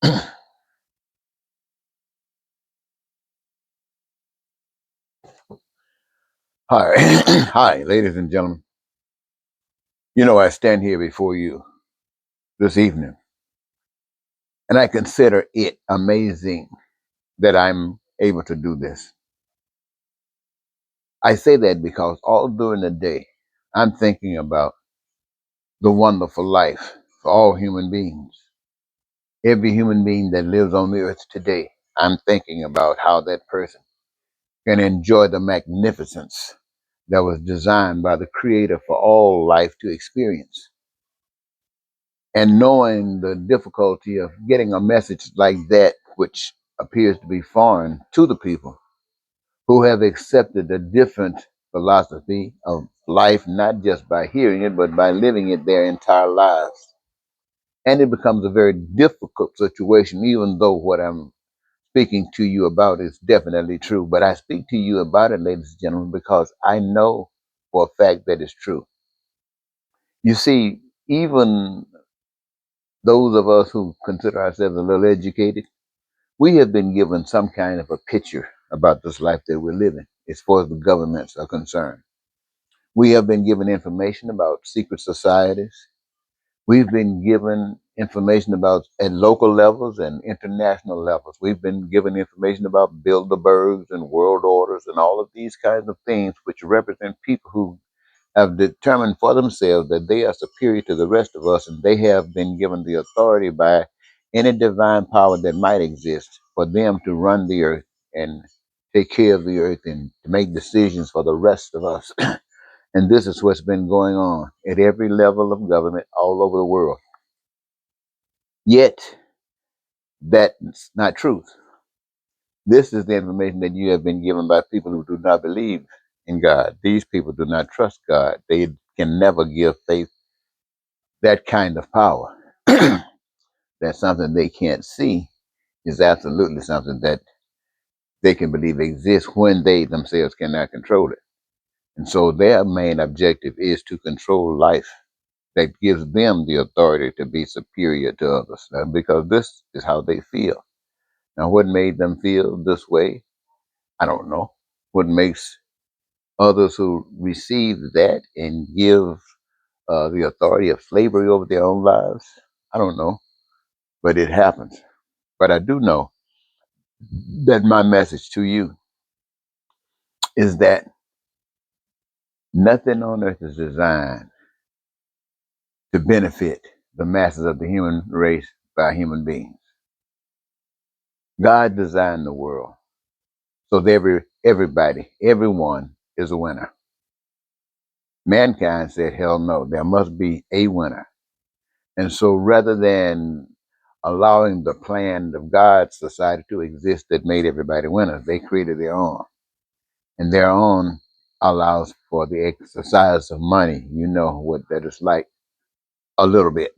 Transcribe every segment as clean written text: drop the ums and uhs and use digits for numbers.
Hi, hi, ladies and gentlemen. I stand here before you this evening, and I consider it amazing that I'm able to do this. I say that because all during the day, I'm thinking about the wonderful life for all human beings. Every human being that lives on the earth today, I'm thinking about how that person can enjoy the magnificence that was designed by the Creator for all life to experience. And knowing the difficulty of getting a message like that, which appears to be foreign to the people who have accepted a different philosophy of life, not just by hearing it, but by living it their entire lives. And it becomes a very difficult situation, even though what I'm speaking to you about is definitely true. But I speak to you about it, ladies and gentlemen, because I know for a fact that it's true. You see, even those of us who consider ourselves a little educated, we have been given some kind of a picture about this life that we're living as far as the governments are concerned. We have been given information about secret societies. We've been given information about at local levels and international levels. We've been given information about Bilderbergs and world orders and all of these kinds of things which represent people who have determined for themselves that they are superior to the rest of us, and they have been given the authority by any divine power that might exist for them to run the earth and take care of the earth and to make decisions for the rest of us. And this is what's been going on at every level of government all over the world. Yet, that's not truth. This is the information that you have been given by people who do not believe in God. These people do not trust God. They can never give faith that kind of power. That's something they can't see is absolutely something that they can believe exists when they themselves cannot control it. And so their main objective is to control life that gives them the authority to be superior to others because this is how they feel. Now, what made them feel this way? I don't know. What makes others who receive that and give the authority of slavery over their own lives? I don't know. But it happens. But I do know that my message to you is that nothing on earth is designed to benefit the masses of the human race by human beings. God designed the world so that everybody, everyone is a winner. Mankind said, hell no, there must be a winner. And so rather than allowing the plan of God's society to exist that made everybody winners, they created their own. And their own allows for the exercise of money. You know what that is like a little bit.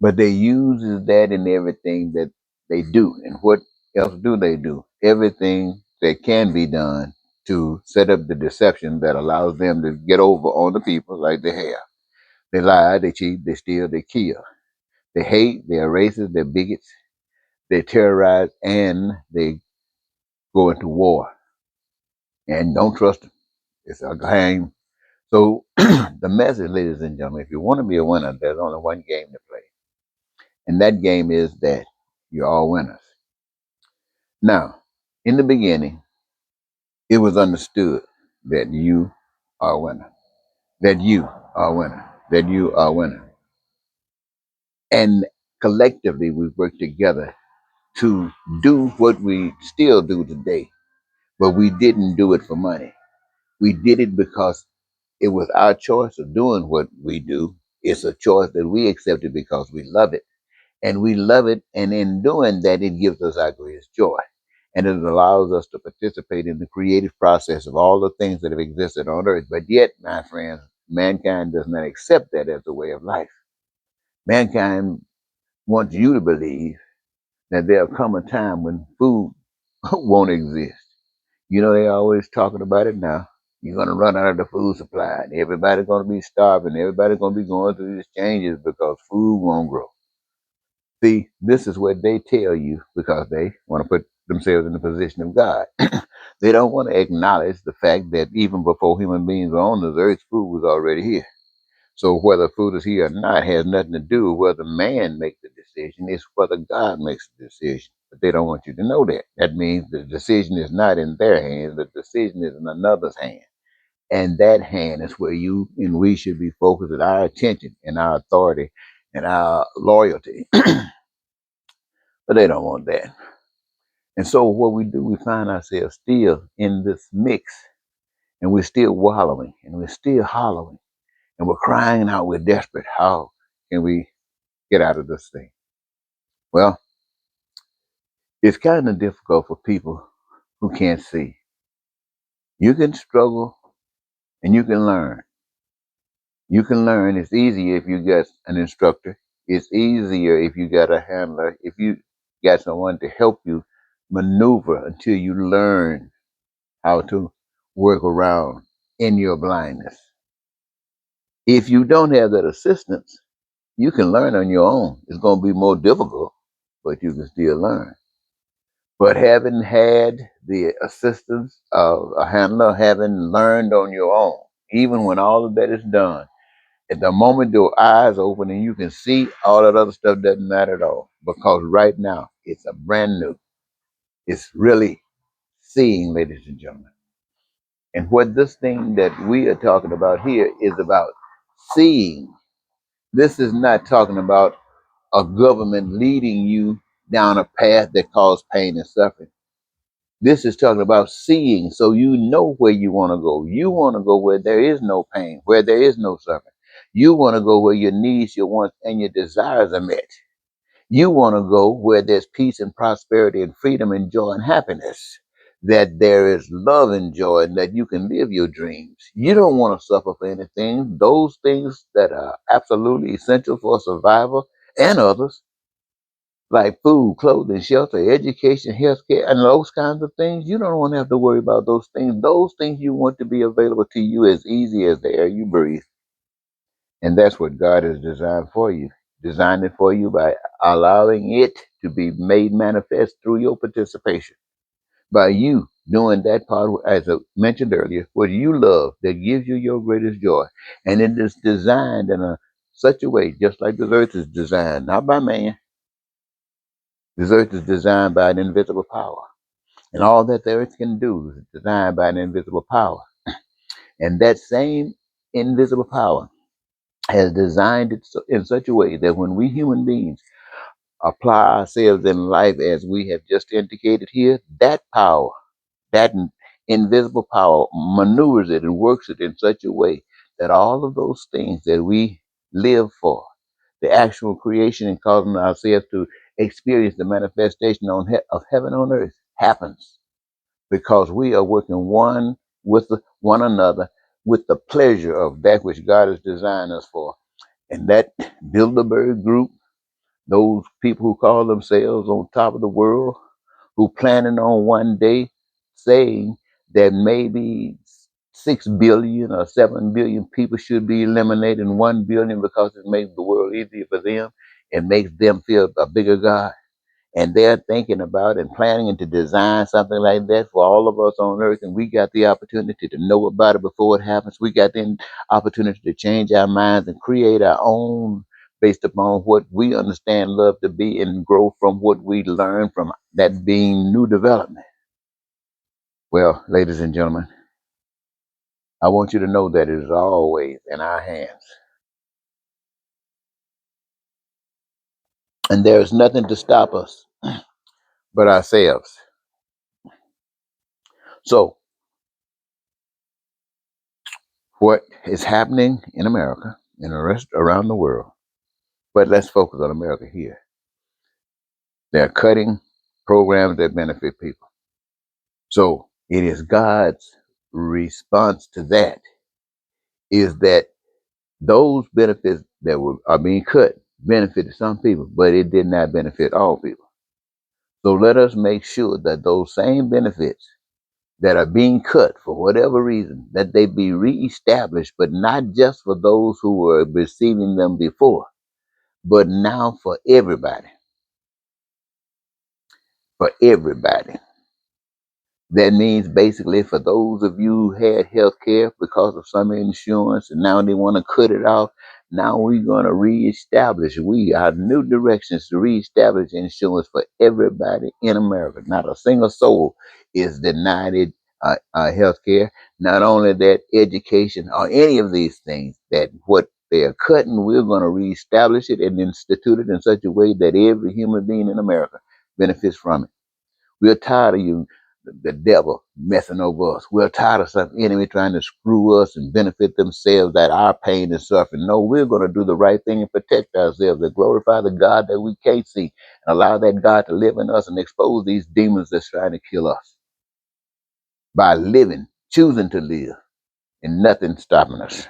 But they use that in everything that they do. And what else do they do? Everything that can be done to set up the deception that allows them to get over on the people like they have. They lie, they cheat, they steal, they kill. They hate, they're racist, they're bigots, they terrorize, and they go into war. And don't trust them. It's a game. So the message, ladies and gentlemen, if you want to be a winner, there's only one game to play. And that game is that you're all winners. Now, in the beginning, it was understood that you are a winner, that you are a winner, that you are a winner. And collectively, we work together to do what we still do today, but we didn't do it for money. We did it because it was our choice of doing what we do. It's a choice that we accepted because we love it. And we love it. And in doing that, it gives us our greatest joy. And it allows us to participate in the creative process of all the things that have existed on earth. But yet, my friends, mankind does not accept that as a way of life. Mankind wants you to believe that there'll come a time when food won't exist. You know, they're always talking about it now. You're going to run out of the food supply, and everybody's going to be starving. Everybody's going to be going through these changes because food won't grow. See, this is what they tell you because they want to put themselves in the position of God. They don't want to acknowledge the fact that even before human beings were on this earth, food was already here. So whether food is here or not has nothing to do with whether man makes the decision. It's whether God makes the decision. But they don't want you to know that. That means the decision is not in their hands. The decision is in another's hand. And that hand is where you and we should be focused at our attention and our authority and our loyalty. But they don't want that. And so what we do, we find ourselves still in this mix and we're still wallowing and we're still hollowing and we're crying out, we're desperate. How can we get out of this thing? Well, it's kind of difficult for people who can't see. You can struggle and you can learn. You can learn. It's easier if you got an instructor. It's easier if you got a handler, if you got someone to help you maneuver until you learn how to work around in your blindness. If you don't have that assistance, you can learn on your own. It's going to be more difficult, but you can still learn. But having had the assistance of a handler, having learned on your own, even when all of that is done, at the moment your eyes open and you can see, all that other stuff doesn't matter at all. Because right now, it's a brand new. It's really seeing, ladies and gentlemen. And what this thing that we are talking about here is about seeing. This is not talking about a government leading you down a path that causes pain and suffering. This is talking about seeing, so you know where you want to go. You want to go where there is no pain, where there is no suffering. You want to go where your needs, your wants, and your desires are met. You want to go where there's peace and prosperity and freedom and joy and happiness. That there is love and joy and that you can live your dreams. You don't want to suffer for anything. Those things that are absolutely essential for survival and others like food, clothing, shelter, education, healthcare, and those kinds of things. You don't want to have to worry about those things. Those things you want to be available to you as easy as the air you breathe. And that's what God has designed for you. Designed it for you by allowing it to be made manifest through your participation. By you doing that part, as I mentioned earlier, what you love that gives you your greatest joy. And it is designed in such a way, just like the earth is designed, not by man. This earth is designed by an invisible power. And all that the earth can do is designed by an invisible power. And that same invisible power has designed it in such a way that when we human beings apply ourselves in life as we have just indicated here, that power, that invisible power maneuvers it and works it in such a way that all of those things that we live for, the actual creation and causing ourselves to experience the manifestation of heaven on earth happens because we are working one with one another with the pleasure of that which God has designed us for. And that Bilderberg group, those people who call themselves on top of the world, who planning on one day saying that maybe 6 billion or 7 billion people should be eliminated and 1 billion because it makes the world easier for them. It makes them feel a bigger God. And they're thinking about and planning to design something like that for all of us on earth. And we got the opportunity to know about it before it happens. We got the opportunity to change our minds and create our own based upon what we understand love to be and grow from what we learn from that being new development. Well, ladies and gentlemen, I want you to know that it is always in our hands. And there is nothing to stop us but ourselves. So, what is happening in America and the rest around the world, but let's focus on America here. They're cutting programs that benefit people. So it is God's response to that is that those benefits that are being cut benefited some people, but it did not benefit all people. So let us make sure that those same benefits that are being cut for whatever reason, that they be reestablished, but not just for those who were receiving them before, but now for everybody. for everybody. That means basically for those of you who had health care because of some insurance and now they want to cut it off, now we're going to reestablish. We are new directions to reestablish insurance for everybody in America. Not a single soul is denied health care. Not only that, education or any of these things, that what they're cutting, we're going to reestablish it and institute it in such a way that every human being in America benefits from it. We're tired of the devil messing over us. We're tired of some enemy trying to screw us and benefit themselves at our pain and suffering. No, we're going to do the right thing and protect ourselves and glorify the God that we can't see and allow that God to live in us and expose these demons that's trying to kill us by living, choosing to live, and nothing stopping us.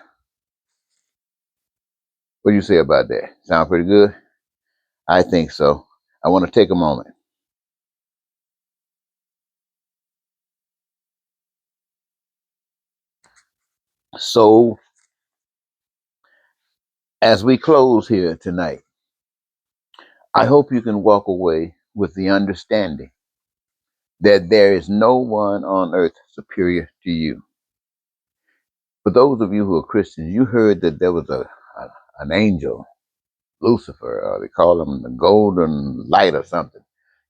What do you say about that? Sound pretty good? I think so. I want to take a moment. So, as we close here tonight, I hope you can walk away with the understanding that there is no one on earth superior to you. For those of you who are Christians, you heard that there was an angel, Lucifer, or they call him the golden light or something.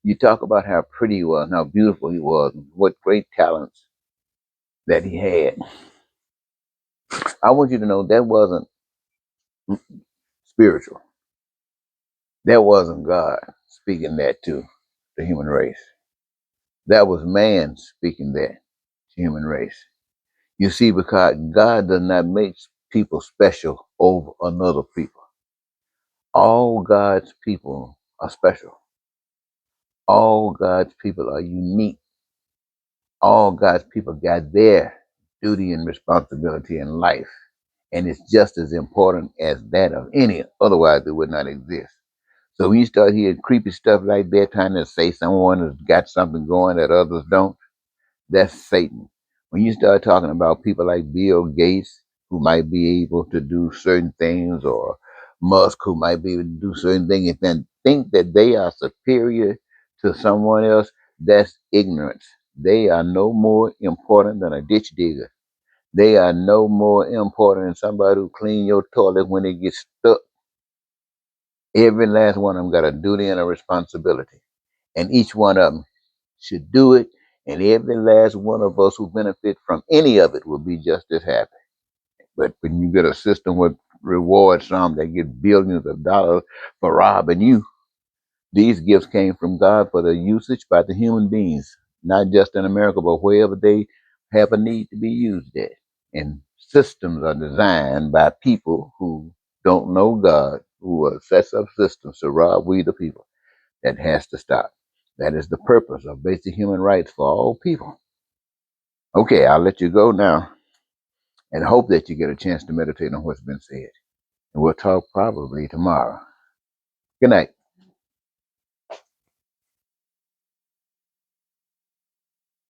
You talk about how pretty he was and how beautiful he was, and what great talents that he had. I want you to know that wasn't spiritual. That wasn't God speaking that to the human race. That was man speaking that to human race. You see, because God does not make people special over another people. All God's people are special. All God's people are unique. All God's people got their duty and responsibility in life. And it's just as important as that of any, otherwise it would not exist. So when you start hearing creepy stuff like that, trying to say someone has got something going that others don't, that's Satan. When you start talking about people like Bill Gates, who might be able to do certain things, or Musk, who might be able to do certain things, and then think that they are superior to someone else, that's ignorance. They are no more important than a ditch digger. They are no more important than somebody who clean your toilet when it gets stuck. Every last one of them got a duty and a responsibility. And each one of them should do it, and every last one of us who benefit from any of it will be just as happy. But when you get a system with rewards some that get billions of dollars for robbing you, these gifts came from God for the usage by the human beings, not just in America, but wherever they have a need to be used at. And systems are designed by people who don't know God, who are sets up systems to rob we the people. That has to stop. That is the purpose of basic human rights for all people. Okay, I'll let you go now and hope that you get a chance to meditate on what's been said. And we'll talk probably tomorrow. Good night.